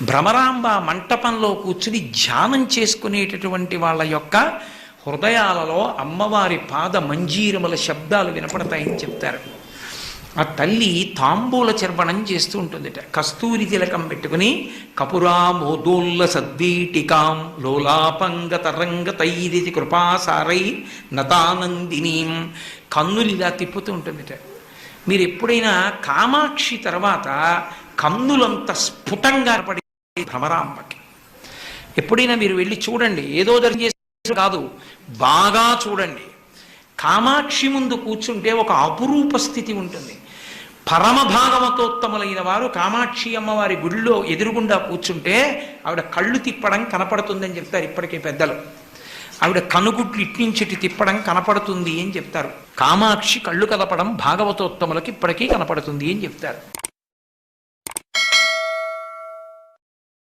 భ్రమరాంబ మంటపంలో కూర్చుని ధ్యానం చేసుకునేటటువంటి వాళ్ళ యొక్క హృదయాలలో అమ్మవారి పాద మంజీరముల శబ్దాలు వినపడతాయని చెప్తారు. ఆ తల్లి తాంబూల చర్వణం చేస్తూ ఉంటుందిట. కస్తూరి తిలకం పెట్టుకుని కపురామోదోల్ల సద్వీటికాం లోలాపంగ తరంగ తైరితి కృపాసారై నతానందినీం కన్నులు ఇలా తిప్పుతూ ఉంటుందిట. మీరు ఎప్పుడైనా కామాక్షి తర్వాత కన్నులంత స్ఫుటంగా పడి భ్రమరాంబకి ఎప్పుడైనా మీరు వెళ్ళి చూడండి. ఏదో దర్శనం కాదు, బాగా చూడండి. కామాక్షి ముందు కూర్చుంటే ఒక అపురూప స్థితి ఉంటుంది. పరమ భాగవతోత్తములైన వారు కామాక్షి అమ్మవారి గుడిలో ఎదురుగుండా కూర్చుంటే ఆవిడ కళ్ళు తిప్పడం కనపడుతుందని చెప్తారు ఇప్పటికే పెద్దలు. ఆవిడ కనుగుడ్లు ఇట్నించిటి తిప్పడం కనపడుతుంది అని చెప్తారు. కామాక్షి కళ్ళు కదపడం భాగవతోత్తములకి ఇప్పటికీ కనపడుతుంది అని చెప్తారు.